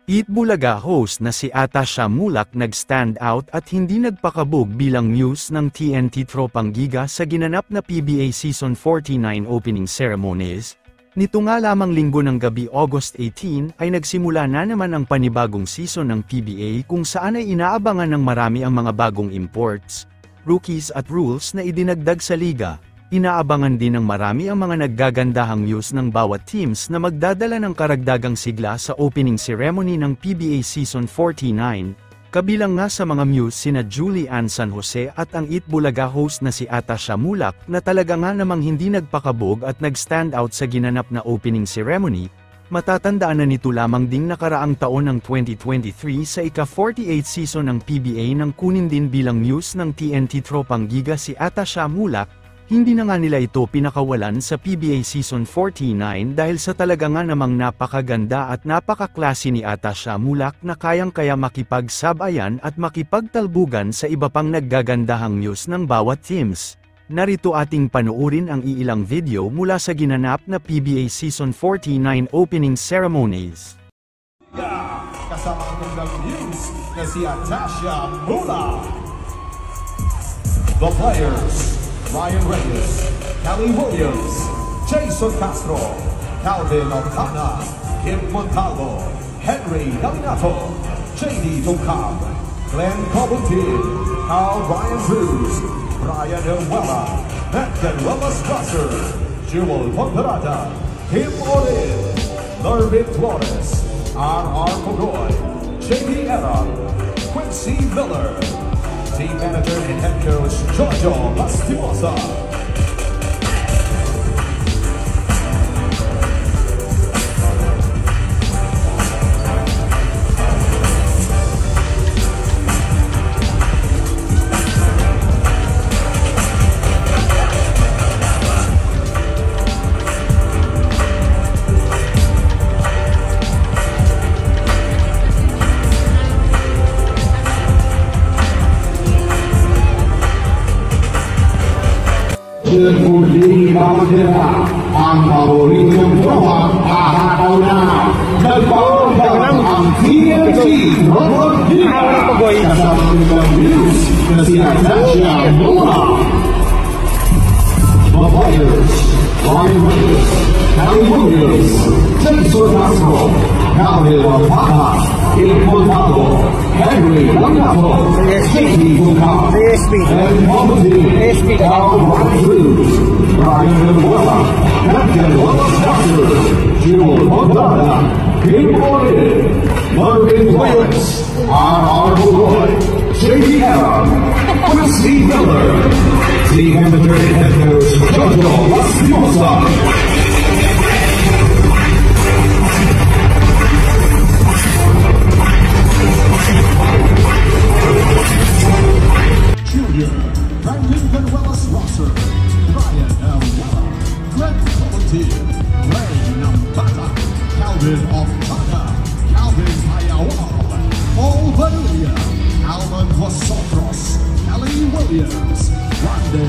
Eat Bulaga host na si Atasha Mulak nag-stand out at hindi nagpakabog bilang muse ng TNT Tropang Giga sa ginanap na PBA Season 49 opening ceremonies. Nito nga lamang linggo ng gabi August 18 ay nagsimula na naman ang panibagong season ng PBA kung saan ay inaabangan ng marami ang mga bagong imports, rookies at rules na idinagdag sa liga. Inaabangan din ng marami ang mga naggagandahang muse ng bawat teams na magdadala ng karagdagang sigla sa opening ceremony ng PBA Season 49, kabilang nga sa mga muse sina Julie Ann San Jose at ang Eat Bulaga host na si Atasha Mulak na talaga nga namang hindi nagpakabog at nag-stand out sa ginanap na opening ceremony. Matatandaan na nito lamang ding nakaraang taon ng 2023 sa ika-48 season ng PBA nang kunin din bilang muse ng TNT Tropang Giga si Atasha Mulak. Hindi na nga nila ito pinakawalan sa PBA Season 49 dahil sa talaga nga namang napakaganda at napaka-klase ni Atasha Mulak na kayang-kaya makipagsabayan at makipagtalbugan sa iba pang naggagandahang muse ng bawat teams. Narito ating panuurin ang iilang video mula sa ginanap na PBA Season 49 opening ceremonies. Kasama ang ng muse na si Atasha Mulak. The players: Ryan Reyes, Kelly Williams, Jason Castro, Calvin Ocana, Kim Montalvo, Henry Galinato, JD Tocab, Glenn Cobentin, Carl Ryan Cruz, Brian Emuela, Manuela Strasser, Jewel Ponferrada, Kim Orin, Nervin Flores, R.R. Pogoy, J.D. Aaron, Quincy Miller, Team Manager and Head Coach Jojo Lastimosa. Berdiri bawah gerak, ang paboritong Johor atau na nagpapagawang ang TNT Tropang Giga kasama ng muse na si Atasha Mulak. The players: Ryan Reyes, Kelly Williams, Jason Castro, Calvin Ocana, Kim Montalvo, Henry Galinato, JD Tocab, Glenn Cobentin, Carl Ryan Cruz, Brian Emuela, Manuela Strasser, Jewel Ponferrada, Kim Orin, Nervin Flores, R.R. Pogoy, J.D. Aaron, Quincy Miller, Team Manager and Head Coach Jojo Lastimosa. Manuela Strasser, Brian Emuela, Glenn Cobentin, Ray Nambata, Calvin Ocana, Calvin Ayawal, Paul Vanilla, Alvin Vosotros, Kelly Williams, Randy